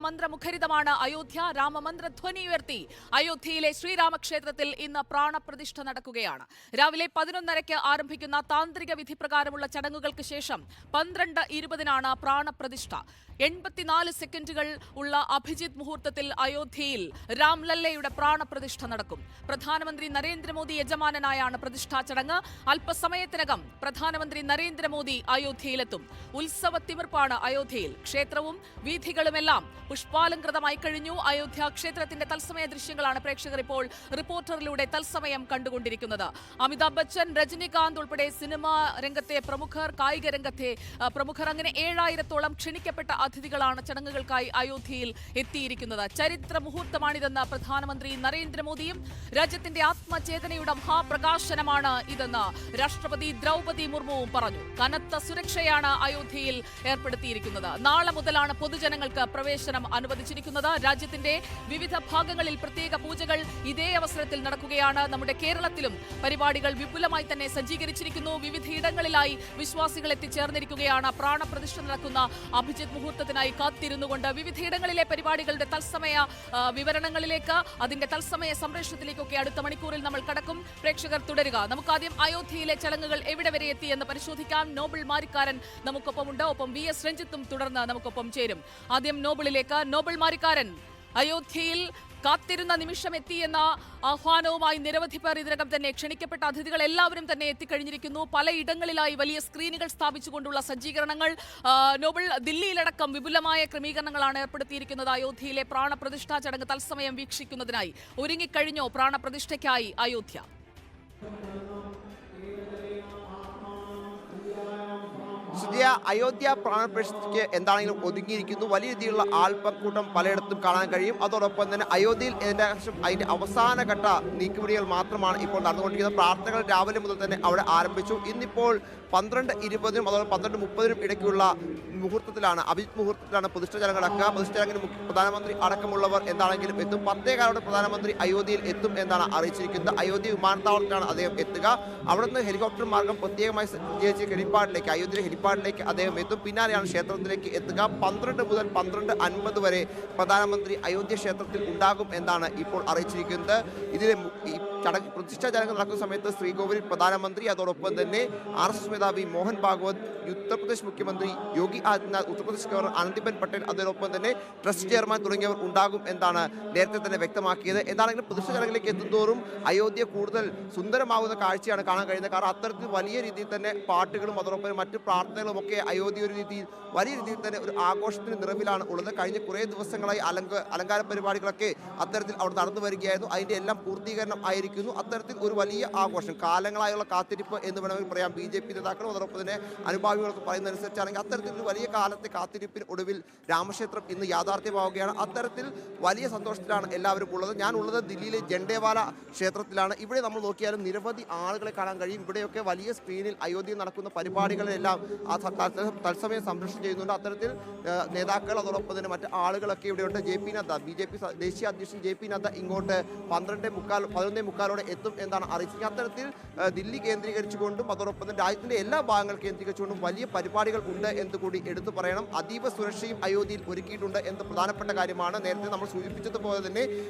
രാമമന്ത്രമുഖരിതമാണ് അയോധ്യ. രാമമന്ത്രധ്വനി ഉയർത്തി അയോധ്യയിലെ ശ്രീരാമക്ഷേത്രത്തിൽ ഇന്ന് പ്രാണപ്രതിഷ്ഠ നടക്കുകയാണ്. രാവിലെ 11:30 ആരംഭിക്കുന്ന താന്ത്രിക വിധി പ്രകാരമുള്ള ചടങ്ങുകൾക്ക് ശേഷം 12:20 പ്രാണപ്രതിഷ്ഠ. 84 സെക്കൻഡുകൾ ഉള്ള അഭിജിത്ത് മുഹൂർത്തത്തിൽ അയോധ്യയിൽ രാംലല്ലയുടെ പ്രാണപ്രതിഷ്ഠ നടക്കും. പ്രധാനമന്ത്രി നരേന്ദ്രമോദി യജമാനനായാണ് പ്രതിഷ്ഠാ ചടങ്ങ്. അല്പസമയത്തിനകം പ്രധാനമന്ത്രി നരേന്ദ്രമോദി അയോധ്യയിലെത്തും. ഉത്സവ തിമിർപ്പാണ് അയോധ്യയിൽ. ക്ഷേത്രവും വീഥികളുമെല്ലാം പുഷ്പാലങ്കൃതമായി കഴിഞ്ഞു. അയോധ്യ ക്ഷേത്രത്തിന്റെ തത്സമയ ദൃശ്യങ്ങളാണ് പ്രേക്ഷകർ ഇപ്പോൾ റിപ്പോർട്ടറിലൂടെ തത്സമയം കണ്ടുകൊണ്ടിരിക്കുന്നത്. അമിതാഭ് ബച്ചൻ, രജനികാന്ത് ഉൾപ്പെടെ സിനിമാ രംഗത്തെ പ്രമുഖർ, കായിക രംഗത്തെ പ്രമുഖർ, അങ്ങനെ 7000-ഓളം ക്ഷണിക്കപ്പെട്ട അതിഥികളാണ് ചടങ്ങുകൾക്കായി അയോധ്യയിൽ എത്തിയിരിക്കുന്നത്. ചരിത്ര മുഹൂർത്തമാണിതെന്ന് പ്രധാനമന്ത്രി നരേന്ദ്രമോദിയും രാജ്യത്തിന്റെ ആത്മചേതനയുടെ മഹാപ്രകാശനമാണ് ഇതെന്ന് രാഷ്ട്രപതി ദ്രൗപദി മുർമുവും പറഞ്ഞു. കനത്ത സുരക്ഷയാണ് അയോധ്യയിൽ ഏർപ്പെടുത്തിയിരിക്കുന്നത്. നാളെ മുതലാണ് പൊതുജനങ്ങൾക്ക് പ്രവേശനം അനുവദിച്ചിരിക്കുന്നത്. രാജ്യത്തിന്റെ വിവിധ ഭാഗങ്ങളിൽ പ്രത്യേക പൂജകൾ ഇതേ അവസരത്തിൽ നടക്കുകയാണ്. നമ്മുടെ കേരളത്തിലും പരിപാടികൾ വിപുലമായി തന്നെ സജ്ജീകരിച്ചിരിക്കുന്നു. വിവിധയിടങ്ങളിലായി വിശ്വാസികൾ എത്തിച്ചേർന്നിരിക്കുകയാണ്. പ്രാണപ്രതിഷ്ഠ നടക്കുന്ന അഭിജിത്ത് മുഹൂർത്തത്തിനായി കാത്തിരുന്നുകൊണ്ട് വിവിധയിടങ്ങളിലെ പരിപാടികളുടെ തത്സമയ വിവരണങ്ങളിലേക്ക്, അതിന്റെ തത്സമയ സംപ്രേഷണത്തിലേക്കൊക്കെ അടുത്ത മണിക്കൂറിൽ നമ്മൾ കടക്കും. പ്രേക്ഷകർ തുടരുക. നമുക്കാദ്യം അയോധ്യയിലെ ചടങ്ങുകൾ എവിടെ വരെ എത്തി എന്ന് പരിശോധിക്കാം. നോബിൾ മാരിക്കാരൻ നമുക്കൊപ്പമുണ്ട്. ഒപ്പം VS രഞ്ജിത്തും തുടർന്ന് നമുക്കൊപ്പം ചേരും. ആദ്യം നോബിളിലേക്ക്. നോബിൾ മാരിക്കാരൻ, അയോധ്യയിൽ കാത്തിരുന്ന നിമിഷം എത്തിയെന്ന ആഹ്വാനവുമായി നിരവധി പേർ ഇതിനകം തന്നെ ക്ഷണിക്കപ്പെട്ട അതിഥികൾ എല്ലാവരും തന്നെ എത്തിക്കഴിഞ്ഞിരിക്കുന്നു. പലയിടങ്ങളിലായി വലിയ സ്ക്രീനുകൾ സ്ഥാപിച്ചുകൊണ്ടുള്ള സജ്ജീകരണങ്ങൾ. നോബിൾ, ദില്ലിയിലടക്കം വിപുലമായ ക്രമീകരണങ്ങളാണ് ഏർപ്പെടുത്തിയിരിക്കുന്നത്. അയോധ്യയിലെ പ്രാണപ്രതിഷ്ഠാ ചടങ്ങ് തത്സമയം വീക്ഷിക്കുന്നതിനായി ഒരുങ്ങിക്കഴിഞ്ഞോ പ്രാണപ്രതിഷ്ഠയ്ക്കായി അയോധ്യ? അയോധ്യ പ്രാണപ്രതിഷ്ഠയ്ക്ക് എന്താണെങ്കിലും ഒതുങ്ങിയിരിക്കുന്നു. വലിയ രീതിയിലുള്ള ആൾക്കൂട്ടം പലയിടത്തും കാണാൻ കഴിയും. അതോടൊപ്പം തന്നെ അയോധ്യയിൽ അതിന്റെ അവസാനഘട്ട നീക്കുപിടികൾ മാത്രമാണ് ഇപ്പോൾ നടന്നുകൊണ്ടിരിക്കുന്നത്. പ്രാർത്ഥനകൾ രാവിലെ മുതൽ തന്നെ അവിടെ ആരംഭിച്ചു. ഇന്നിപ്പോൾ 12:20 അതോടെ 12:30 ഇടയ്ക്കുള്ള മുഹൂർത്തത്തിലാണ്, അഭിജിത്ത് മുഹൂർത്തത്തിലാണ് പ്രതിഷ്ഠ ചടങ്ങ് നടക്കുക. പ്രതിഷ്ഠ ചടങ്ങിന് പ്രധാനമന്ത്രി അടക്കമുള്ളവർ എന്താണെങ്കിലും എത്തും. 10:15 പ്രധാനമന്ത്രി അയോധ്യയിൽ എത്തും എന്നാണ് അറിയിച്ചിരിക്കുന്നത്. അയോധ്യ വിമാനത്താവളത്തിലാണ് അദ്ദേഹം എത്തുക. അവിടുന്ന് ഹെലികോപ്റ്റർ മാർഗം പ്രത്യേകമായി സജ്ജീകരിച്ച ഹെലിപ്പാഡിലേക്ക്, അയോധ്യ ഹെലിപ്പാഡിലേക്ക് അദ്ദേഹം എത്തും. പിന്നാലെയാണ് ക്ഷേത്രത്തിലേക്ക് എത്തുക. 12 മുതൽ 12:50 വരെ പ്രധാനമന്ത്രി അയോധ്യ ക്ഷേത്രത്തിൽ ഉണ്ടാകും എന്നാണ് ഇപ്പോൾ അറിയിച്ചിരിക്കുന്നത്. ഇതിലെ പ്രതിഷ്ഠാ ചടങ്ങ് നടക്കുന്ന സമയത്ത് ശ്രീകോവിലിൽ പ്രധാനമന്ത്രി, അതോടൊപ്പം തന്നെ RSS മേധാവി മോഹൻ ഭാഗവത്, ഉത്തർപ്രദേശ് മുഖ്യമന്ത്രി യോഗി ആദിത്യനാഥ്, ഉത്തർപ്രദേശ് ഗവർണർ ആനന്ദിബെൻ പട്ടേൽ, അതോടൊപ്പം തന്നെ ട്രസ്റ്റ് ചെയർമാൻ തുടങ്ങിയവർ ഉണ്ടാകും എന്നാണ് നേരത്തെ തന്നെ വ്യക്തമാക്കിയത്. എന്താണെങ്കിലും പ്രതിഷ്ഠ ചടങ്ങിലേക്ക് എത്തുന്തോറും അയോധ്യ കൂടുതൽ സുന്ദരമാകുന്ന കാഴ്ചയാണ് കാണാൻ കഴിയുന്നത്. കാരണം അത്തരത്തിൽ വലിയ രീതിയിൽ തന്നെ പാട്ടുകളും അതോടൊപ്പം മറ്റ് പ്രാർത്ഥനകളും ഒക്കെ അയോധ്യ ഒരു രീതിയിൽ വലിയ രീതിയിൽ തന്നെ ഒരു ആഘോഷത്തിന് നിറവിലാണ് ഉള്ളത്. കഴിഞ്ഞ കുറേ ദിവസങ്ങളായി അലങ്കാര പരിപാടികളൊക്കെ അത്തരത്തിൽ അവിടെ നടന്നു വരികയായിരുന്നു. അതിൻ്റെ എല്ലാം പൂർത്തീകരണം ആയിരിക്കുന്നു. അത്തരത്തിൽ ഒരു വലിയ ആഘോഷം, കാലങ്ങളായുള്ള കാത്തിരിപ്പ് എന്ന് വേണമെങ്കിൽ പറയാം. BJP നേതാക്കളും അതോടൊപ്പം തന്നെ അനുഭാവികളൊക്കെ പറയുന്നതനുസരിച്ചാണെങ്കിൽ അത്തരത്തിൽ ഒരു വലിയ കാലത്തെ കാത്തിരിപ്പിന് ഒടുവിൽ രാമക്ഷേത്രം ഇന്ന് യാഥാർത്ഥ്യമാവുകയാണ്. അത്തരത്തിൽ വലിയ സന്തോഷത്തിലാണ് എല്ലാവരും ഉള്ളത്. ഞാൻ ഉള്ളത് ദില്ലിയിലെ ജണ്ടേവാല ക്ഷേത്രത്തിലാണ്. ഇവിടെ നമ്മൾ നോക്കിയാലും നിരവധി ആളുകളെ കാണാൻ കഴിയും. ഇവിടെയൊക്കെ വലിയ സ്ക്രീനിൽ അയോധ്യയിൽ നടക്കുന്ന പരിപാടികളെല്ലാം തത്സമയം സംരക്ഷണം ചെയ്യുന്നുണ്ട്. അത്തരത്തിൽ നേതാക്കൾ അതോടൊപ്പം തന്നെ മറ്റ് ആളുകളൊക്കെ ഇവിടെയുണ്ട്. JP നദ്ദ, BJP ദേശീയ അധ്യക്ഷൻ JP നദ്ദ ഇങ്ങോട്ട് 11:45 എത്തും എന്നാണ് അറിയിച്ചിരിക്കുന്നത്. അത്തരത്തിൽ ദില്ലി കേന്ദ്രീകരിച്ചുകൊണ്ടും അതോടൊപ്പം തന്നെ രാജ്യത്തിന്റെ എല്ലാ ഭാഗങ്ങൾ കേന്ദ്രീകരിച്ചുകൊണ്ടും വലിയ പരിപാടികൾ ഉണ്ട് എന്ന് കൂടി എടുത്തു പറയണം. അതീവ സുരക്ഷയും അയോധ്യയിൽ ഒരുക്കിയിട്ടുണ്ട് എന്ന പ്രധാനപ്പെട്ട കാര്യമാണ്. നേരത്തെ നമ്മൾ സൂചിപ്പിച്ചതുപോലെ തന്നെ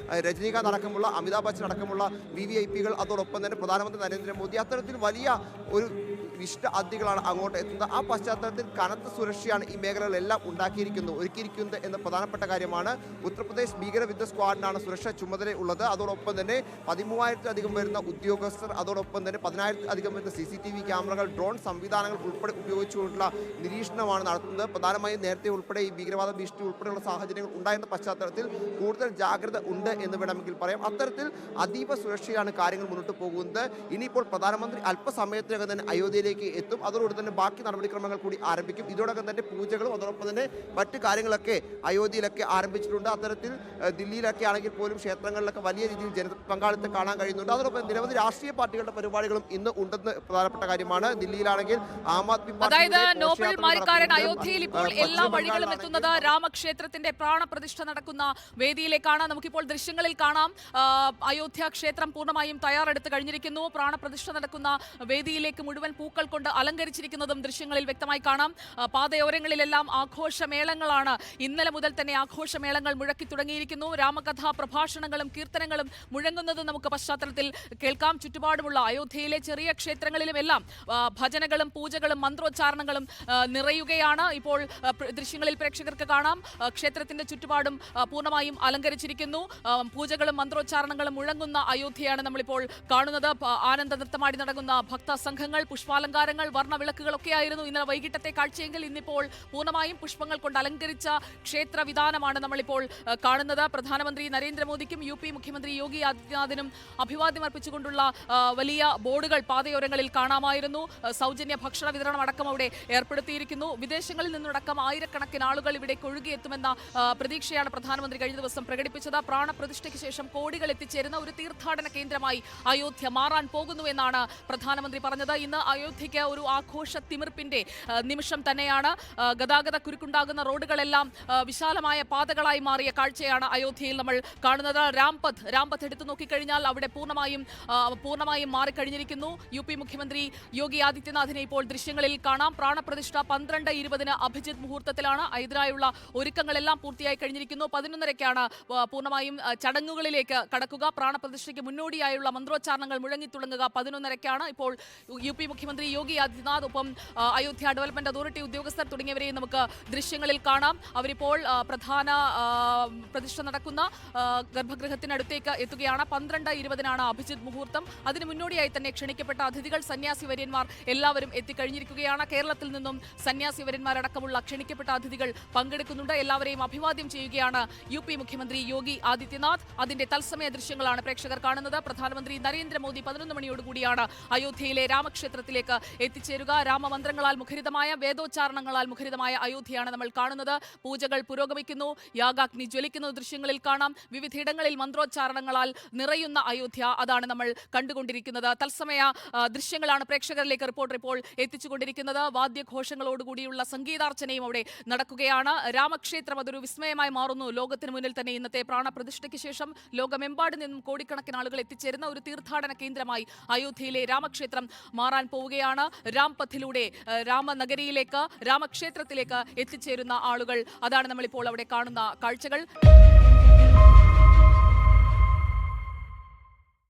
രജനീകാന്ത് അടക്കമുള്ള, അമിതാഭ് ബച്ചൻ അടക്കമുള്ള VVIPകൾ, അതോടൊപ്പം തന്നെ പ്രധാനമന്ത്രി നരേന്ദ്രമോദി, അത്തരത്തിൽ വലിയ ഒരു വിശിഷ്ട അതിഥികളാണ് അങ്ങോട്ട് എത്തുന്നത്. ആ പശ്ചാത്തലത്തിൽ കനത്ത സുരക്ഷയാണ് ഈ മേഖലകളെല്ലാം ഒരുക്കിയിരിക്കുന്നത് എന്ന പ്രധാനപ്പെട്ട കാര്യമാണ്. ഉത്തർപ്രദേശ് ഭീകരവിരുദ്ധ സ്ക്വാഡിനാണ് സുരക്ഷ ചുമതലയുള്ളത്. അതോടൊപ്പം തന്നെ 13,000-ലധികം വരുന്ന ഉദ്യോഗസ്ഥർ, അതോടൊപ്പം തന്നെ 10,000-ലധികം വരുന്ന CCTV ക്യാമറകൾ, ഡ്രോൺ സംവിധാനങ്ങൾ ഉൾപ്പെടെ ഉപയോഗിച്ചുകൊണ്ടുള്ള നിരീക്ഷണമാണ് നടത്തുന്നത്. പ്രധാനമായും നേരത്തെ ഉൾപ്പെടെ ഈ ഭീകരവാദ ഭീഷണി ഉൾപ്പെടെയുള്ള സാഹചര്യങ്ങൾ ഉണ്ടായിരുന്ന പശ്ചാത്തലത്തിൽ കൂടുതൽ ജാഗ്രത ഉണ്ട് എന്ന് വേണമെങ്കിൽ പറയാം. അത്തരത്തിൽ അതീവ സുരക്ഷയാണ് കാര്യങ്ങൾ മുന്നോട്ട് പോകുന്നത്. ഇനിയിപ്പോൾ പ്രധാനമന്ത്രി അല്പസമയത്തിനകം തന്നെ അയോധ്യയിലേക്ക് എത്തും. അതോടൊപ്പം തന്നെ ബാക്കി നടപടിക്രമങ്ങൾ കൂടി ആരംഭിക്കും. ഇതോടൊപ്പം തന്നെ പൂജകളും അതോടൊപ്പം തന്നെ മറ്റ് കാര്യങ്ങളൊക്കെ അയോധ്യയിലൊക്കെ ആരംഭിച്ചിട്ടുണ്ട്. അത്തരത്തിൽ ദില്ലിയിലൊക്കെ ആണെങ്കിൽ പോലും ക്ഷേത്രങ്ങളിലൊക്കെ വലിയ രീതിയിൽ ജനപങ്കാളിത്തം കാണാൻ കഴിയുന്നുണ്ട്. അതോടൊപ്പം നിരവധി രാഷ്ട്രീയ പാർട്ടികളുടെ പരിപാടികളും ഇന്ന് ഉണ്ടെന്ന് പ്രധാനപ്പെട്ട കാര്യമാണ്. ദില്ലിയിലാണെങ്കിൽ ആം ആദ്മി പാർട്ടി അയോധ്യയിൽ ഇപ്പോൾ എല്ലാ വഴികളും എത്തുന്നത് രാമക്ഷേത്രത്തിന്റെ പ്രാണപ്രതിഷ്ഠ നടക്കുന്ന വേദിയിലേക്കാണ്. നമുക്കിപ്പോൾ ദൃശ്യങ്ങളിൽ കാണാം. അയോധ്യ ക്ഷേത്രം പൂർണ്ണമായും തയ്യാറെടുത്ത് കഴിഞ്ഞിരിക്കുന്നു. പ്രാണപ്രതിഷ്ഠ നടക്കുന്ന വേദിയിലേക്ക് മുഴുവൻ പൂക്കൾ പുഷ്പപ്പൂക്കൾ കൊണ്ട് അലങ്കരിച്ചിരിക്കുന്നതും ദൃശ്യങ്ങളിൽ വ്യക്തമായി കാണാം. പാതയോരങ്ങളിലെല്ലാം ആഘോഷമേളങ്ങളാണ്. ഇന്നലെ മുതൽ തന്നെ ആഘോഷമേളങ്ങൾ മുഴക്കി തുടങ്ങിയിരിക്കുന്നു. രാമകഥാ പ്രഭാഷണങ്ങളും കീർത്തനങ്ങളും മുഴങ്ങുന്നത് നമുക്ക് പശ്ചാത്തലത്തിൽ കേൾക്കാം. ചുറ്റുപാടുമുള്ള അയോധ്യയിലെ ചെറിയ ക്ഷേത്രങ്ങളിലുമെല്ലാം ഭജനകളും പൂജകളും മന്ത്രോച്ചാരണങ്ങളും നിറയുകയാണ്. ഇപ്പോൾ ദൃശ്യങ്ങളിൽ പ്രേക്ഷകർക്ക് കാണാം. ക്ഷേത്രത്തിന്റെ ചുറ്റുപാടും പൂർണ്ണമായും അലങ്കരിച്ചിരിക്കുന്നു. പൂജകളും മന്ത്രോച്ചാരണങ്ങളും മുഴങ്ങുന്ന അയോധ്യയാണ് നമ്മളിപ്പോൾ കാണുന്നത്. ആനന്ദ നൃത്തമാടി നടക്കുന്ന ഭക്തസംഘങ്ങൾ, പുഷ്പാലങ്കാരങ്ങൾ, വർണ്ണവിളക്കുകളൊക്കെയായിരുന്നു ഇന്നലെ വൈകിട്ടത്തെ കാഴ്ചയെങ്കിൽ ഇന്നിപ്പോൾ പൂർണ്ണമായും പുഷ്പങ്ങൾ കൊണ്ട് അലങ്കരിച്ച ക്ഷേത്ര വിധാനമാണ് നമ്മളിപ്പോൾ കാണുന്നത്. പ്രധാനമന്ത്രി നരേന്ദ്രമോദിക്കും യു പി മുഖ്യമന്ത്രി യോഗി ആദിത്യനാഥിനും അഭിവാദ്യം അർപ്പിച്ചുകൊണ്ടുള്ള വലിയ ബോർഡുകൾ പാതയോരങ്ങളിൽ കാണാമായിരുന്നു. സൗജന്യ ഭക്ഷണ വിതരണം അടക്കം അവിടെ ഏർപ്പെടുത്തിയിരിക്കുന്നു. വിദേശങ്ങളിൽ നിന്നടക്കം ആയിരക്കണക്കിന് ആളുകൾ ഇവിടെ ഒഴുകിയെത്തുമെന്ന പ്രതീക്ഷയാണ് പ്രധാനമന്ത്രി കഴിഞ്ഞ ദിവസം പ്രകടിപ്പിച്ചത്. പ്രാണപ്രതിഷ്ഠയ്ക്ക് ശേഷം കോടികൾ എത്തിച്ചേരുന്ന ഒരു തീർത്ഥാടന കേന്ദ്രമായി അയോധ്യ മാറാൻ പോകുന്നുവെന്നാണ് പ്രധാനമന്ത്രി പറഞ്ഞത്. ഇന്ന് അയോധ്യയ്ക്ക് ഒരു ആഘോഷ തിമിർപ്പിന്റെ നിമിഷം തന്നെയാണ്. ഗതാഗത കുരുക്കുണ്ടാകുന്ന റോഡുകളെല്ലാം വിശാലമായ പാതകളായി മാറിയ കാഴ്ചയാണ് അയോധ്യയിൽ നമ്മൾ കാണുന്നത്. രാംപഥ് എടുത്തു നോക്കിക്കഴിഞ്ഞാൽ അവിടെ പൂർണ്ണമായും മാറിക്കഴിഞ്ഞിരിക്കുന്നു. യു പി മുഖ്യമന്ത്രി യോഗി ആദിത്യനാഥിനെ ഇപ്പോൾ ദൃശ്യങ്ങളിൽ കാണാം. പ്രാണപ്രതിഷ്ഠ 12:20 അഭിജിത്ത് മുഹൂർത്തത്തിലാണ്. ഇതിനായുള്ള ഒരുക്കങ്ങളെല്ലാം പൂർത്തിയായി കഴിഞ്ഞിരിക്കുന്നു. 11:30 പൂർണ്ണമായും ചടങ്ങുകളിലേക്ക് കടക്കുക. പ്രാണപ്രതിഷ്ഠയ്ക്ക് മുന്നോടിയായുള്ള മന്ത്രോച്ചാരണങ്ങൾ മുഴങ്ങിത്തുടങ്ങുക 11:30 ഇപ്പോൾ യു പി മുഖ്യമന്ത്രി യോഗി ആദിത്യനാഥ്, ഒപ്പം അയോധ്യ ഡെവലപ്മെന്റ് അതോറിറ്റി ഉദ്യോഗസ്ഥർ തുടങ്ങിയവരെയും നമുക്ക് ദൃശ്യങ്ങളിൽ കാണാം. അവരിപ്പോൾ പ്രധാന പ്രതിഷ്ഠ നടക്കുന്ന ഗർഭഗൃഹത്തിനടുത്തേക്ക് എത്തുകയാണ്. 12:20 അഭിജിത്ത് മുഹൂർത്തം. അതിന് മുന്നോടിയായി തന്നെ ക്ഷണിക്കപ്പെട്ട അതിഥികൾ, സന്യാസി വര്യന്മാർ എല്ലാവരും എത്തിക്കഴിഞ്ഞിരിക്കുകയാണ്. കേരളത്തിൽ നിന്നും സന്യാസി വര്യന്മാരടക്കമുള്ള ക്ഷണിക്കപ്പെട്ട അതിഥികൾ പങ്കെടുക്കുന്നുണ്ട്. എല്ലാവരെയും അഭിവാദ്യം ചെയ്യുകയാണ് യു പി മുഖ്യമന്ത്രി യോഗി ആദിത്യനാഥ്. അതിന്റെ തത്സമയ ദൃശ്യങ്ങളാണ് പ്രേക്ഷകർ കാണുന്നത്. പ്രധാനമന്ത്രി നരേന്ദ്രമോദി 11 മണിയോടുകൂടിയാണ് അയോധ്യയിലെ രാമക്ഷേത്രത്തിലേക്ക് എത്തിച്ചേരുക. രാമമന്ത്രങ്ങളാൽ മുഖരിതമായ, വേദോച്ചാരണങ്ങളാൽ മുഖരിതമായ അയോധ്യയാണ് നമ്മൾ കാണുന്നത്. പൂജകൾ പുരോഗമിക്കുന്നു. യാഗാഗ്നി ജ്വലിക്കുന്ന ദൃശ്യങ്ങളിൽ കാണാം. വിവിധയിടങ്ങളിൽ മന്ത്രോച്ചാരണങ്ങളാൽ നിറയുന്ന അയോധ്യ, അതാണ് നമ്മൾ കണ്ടുകൊണ്ടിരിക്കുന്നത്. തത്സമയ ദൃശ്യങ്ങളാണ് പ്രേക്ഷകരിലേക്ക് റിപ്പോർട്ടർ ഇപ്പോൾ എത്തിച്ചുകൊണ്ടിരിക്കുന്നത്. വാദ്യഘോഷങ്ങളോടുകൂടിയുള്ള സംഗീതാർച്ചനയും അവിടെ നടക്കുകയാണ്. രാമക്ഷേത്രം അതൊരു വിസ്മയമായി മാറുന്നു. ലോകത്തിന് മുന്നിൽ തന്നെ ഇന്നത്തെ പ്രാണപ്രതിഷ്ഠയ്ക്ക് ശേഷം ലോകമെമ്പാടും നിന്നും കോടിക്കണക്കിന് ആളുകൾ എത്തിച്ചേരുന്ന ഒരു തീർത്ഥാടന കേന്ദ്രമായി അയോധ്യയിലെ രാമക്ഷേത്രം മാറാൻ പോവുകയാണ്. രാംപഥിലൂടെ രാമനഗരിയിലേക്ക്, രാമക്ഷേത്രത്തിലേക്ക് എത്തിച്ചേരുന്ന ആളുകൾ, അതാണ് നമ്മളിപ്പോൾ അവിടെ കാണുന്ന കാഴ്ചകൾ.